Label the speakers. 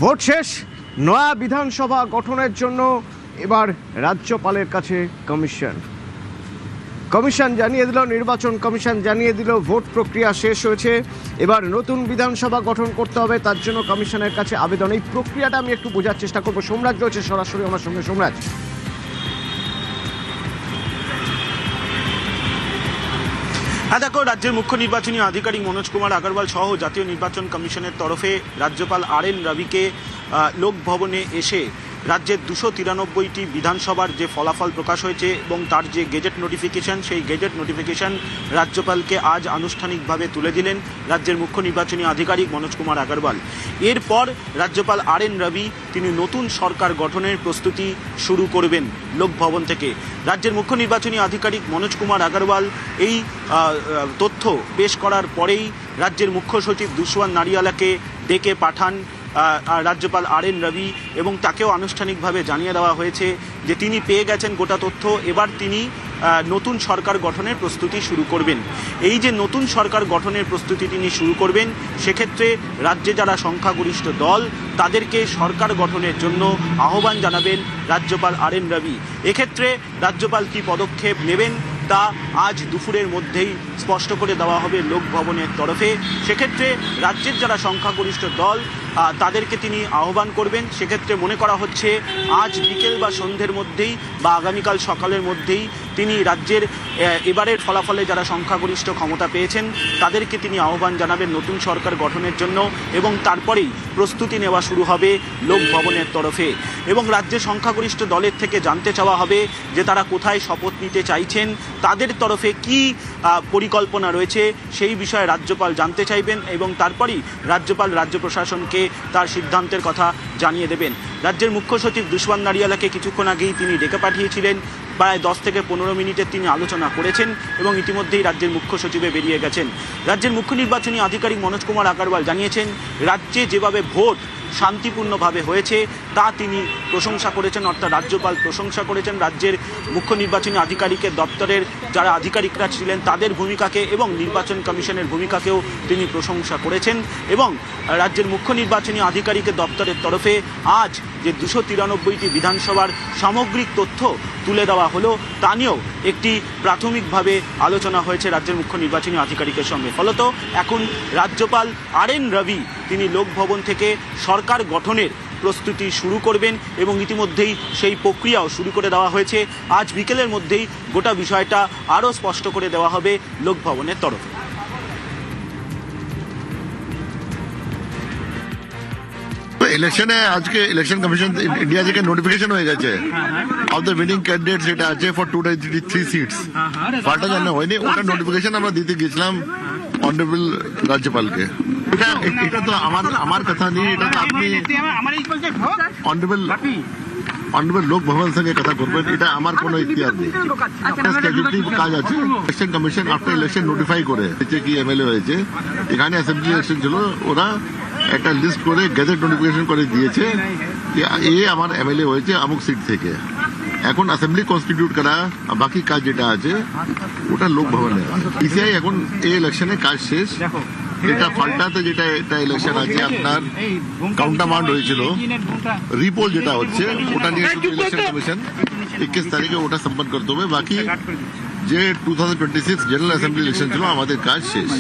Speaker 1: Vote শেষ, নয়া বিধানসভা গঠনের জন্য এবার রাজ্যপালের কাছে কমিশন জানিয়ে দিল, নির্বাচন কমিশন জানিয়ে দিল ভোট প্রক্রিয়া শেষ হয়েছে। এবার নতুন বিধানসভা গঠন করতে হবে, তার জন্য কমিশনের কাছে আবেদন। এই প্রক্রিয়াটা আমি একটু বোঝার চেষ্টা করবো। সোমরাজ রয়েছে সরাসরি আমার সঙ্গে। সোমরাজ,
Speaker 2: হ্যাঁ দেখো, রাজ্যের মুখ্য নির্বাচনী আধিকারিক মনোজ কুমার আগরওয়াল সহ জাতীয় নির্বাচন কমিশনের তরফে রাজ্যপাল RN রবিকে লোকভবনে এসে রাজ্যের 293টি বিধানসভার যে ফলাফল প্রকাশ হয়েছে এবং তার যে গেজেট নোটিফিকেশন, সেই গেজেট নোটিফিকেশন রাজ্যপালকে আজ আনুষ্ঠানিকভাবে তুলে দিলেন রাজ্যের মুখ্য নির্বাচনী আধিকারিক মনোজ কুমার আগরওয়াল। এরপর রাজ্যপাল RN রবি তিনি নতুন সরকার গঠনের প্রস্তুতি শুরু করবেন লোকভবন থেকে। রাজ্যের মুখ্য নির্বাচনী আধিকারিক মনোজ কুমার আগরওয়াল এই তথ্য পেশ করার পরেই রাজ্যের মুখ্য সচিব দুশওয়ান নারিয়ালাকে ডেকে পাঠান রাজ্যপাল RN রবি এবং তাকেও আনুষ্ঠানিকভাবে জানিয়ে দেওয়া হয়েছে যে তিনি পেয়ে গেছেন গোটা তথ্য। এবার তিনি নতুন সরকার গঠনের প্রস্তুতি শুরু করবেন। এই যে নতুন সরকার গঠনের প্রস্তুতি তিনি শুরু করবেন, সেক্ষেত্রে রাজ্যে যারা সংখ্যাগরিষ্ঠ দল তাদেরকে সরকার গঠনের জন্য আহ্বান জানাবেন রাজ্যপাল RN রবি। এক্ষেত্রে রাজ্যপাল কী পদক্ষেপ নেবেন তা আজ দুপুরের মধ্যেই স্পষ্ট করে দেওয়া হবে লোকভবনের তরফে। সেক্ষেত্রে রাজ্যের যারা সংখ্যাগরিষ্ঠ দল তাদেরকে তিনি আহ্বান করবেন। সেক্ষেত্রে মনে করা হচ্ছে আজ বিকেল বা সন্ধ্যের মধ্যেই বা আগামীকাল সকালের মধ্যেই তিনি রাজ্যের এবারের ফলাফলে যারা সংখ্যাগরিষ্ঠ ক্ষমতা পেয়েছেন তাদেরকে তিনি আহ্বান জানাবেন নতুন সরকার গঠনের জন্য এবং তারপরেই প্রস্তুতি নেওয়া শুরু হবে লোকভবনের তরফে। এবং রাজ্যের সংখ্যাগরিষ্ঠ দলের থেকে জানতে চাওয়া হবে যে তারা কোথায় শপথ নিতে চাইছেন, তাদের তরফে কি পরিকল্পনা রয়েছে সেই বিষয়ে রাজ্যপাল জানতে চাইবেন এবং তারপরেই রাজ্যপাল রাজ্য প্রশাসনকে তার সিদ্ধান্তের কথা জানিয়ে দেবেন। রাজ্যের মুখ্য সচিব দুশওয়ান নারিয়ালাকে কিছুক্ষণ আগেই তিনি ডেকে পাঠিয়েছিলেন। প্রায় 10 থেকে 15 মিনিটের তিনি আলোচনা করেছেন এবং ইতিমধ্যেই রাজ্যের মুখ্য সচিবে বেরিয়ে গেছেন। রাজ্যের মুখ্য নির্বাচনী আধিকারিক মনোজ কুমার আগরওয়াল জানিয়েছেন রাজ্যে যেভাবে ভোট শান্তিপূর্ণভাবে হয়েছে তা তিনি প্রশংসা করেছেন, অর্থাৎ রাজ্যপাল প্রশংসা করেছেন রাজ্যের মুখ্য নির্বাচনী আধিকারিকের দপ্তরের যারা আধিকারিকরা ছিলেন তাদের ভূমিকাকে এবং নির্বাচন কমিশনের ভূমিকাকেও তিনি প্রশংসা করেছেন। এবং রাজ্যের মুখ্য নির্বাচনী আধিকারিকের দপ্তরের তরফে আজ যে 293টি বিধানসভার সামগ্রিক তথ্য তুলে দেওয়া হলো তা নিয়েও একটি প্রাথমিকভাবে আলোচনা হয়েছে রাজ্যের মুখ্য নির্বাচনী আধিকারিকের সঙ্গে। ফলত এখন রাজ্যপাল RN রবি তিনি লোকভবন থেকে সরকার গঠনের প্রস্তুতি শুরু করবেন এবং ইতিমধ্যেই সেই প্রক্রিয়াও শুরু করে দেওয়া হয়েছে। আজ বিকেলের মধ্যেই গোটা বিষয়টা আরও স্পষ্ট করে দেওয়া হবে লোকভবনের তরফে।
Speaker 3: ইলেকশনে আজকে ইলেকশন কমিশন ইন্ডিয়া থেকে নোটিফিকেশন হয়ে গেছে অফ দ্য উইনিং ক্যান্ডিডেটস, যেটা আছে ফর 293 সিটস। পাল্টা জানা হয়নি, ওটা নোটিফিকেশন আমরা দিতে গেছিলাম অনারেবল রাজ্যপালকে। এটা তো আমার কথা নেই, এটা তো আপনি অনারেবল লোক ভবন সঙ্গে কথা করবেন, এটা আমার কোনো ইতিহাস নেই। স্ট্যাটিউটরি কাজ আছে। Election commission after election notify করে কি MLA হয়েছে, এখানে অ্যাসেম্বলি ইলেকশন ছিল, ওরা একটা লিস্ট করে গেজেট নোটিফিকেশন করে দিয়েছে এ আমার MLA হয়েছে আমুক সিট থেকে। এখন অ্যাসেম্বলি কনস্টিটিউট করা, বাকি কাজ যেটা আছে ওটা লোক ভবনে। PCI এখন এই ইলেকশনে কাজ শেষ। এটা ফাল্টাতে যেটা এটা ইলেকশন আছে, আপনার কাউন্টারমাউন্ট হয়েছিল, রিপোল যেটা হচ্ছে ওটা নিয়ে শুধু ইলেকশন কমিশন 21 তারিখে ওটা সম্পন্ন করতে হবে। বাকি যে 2026 জেনারেল অ্যাসেম্বলি ইলেকশন ছিল আমাদের কাজ শেষ।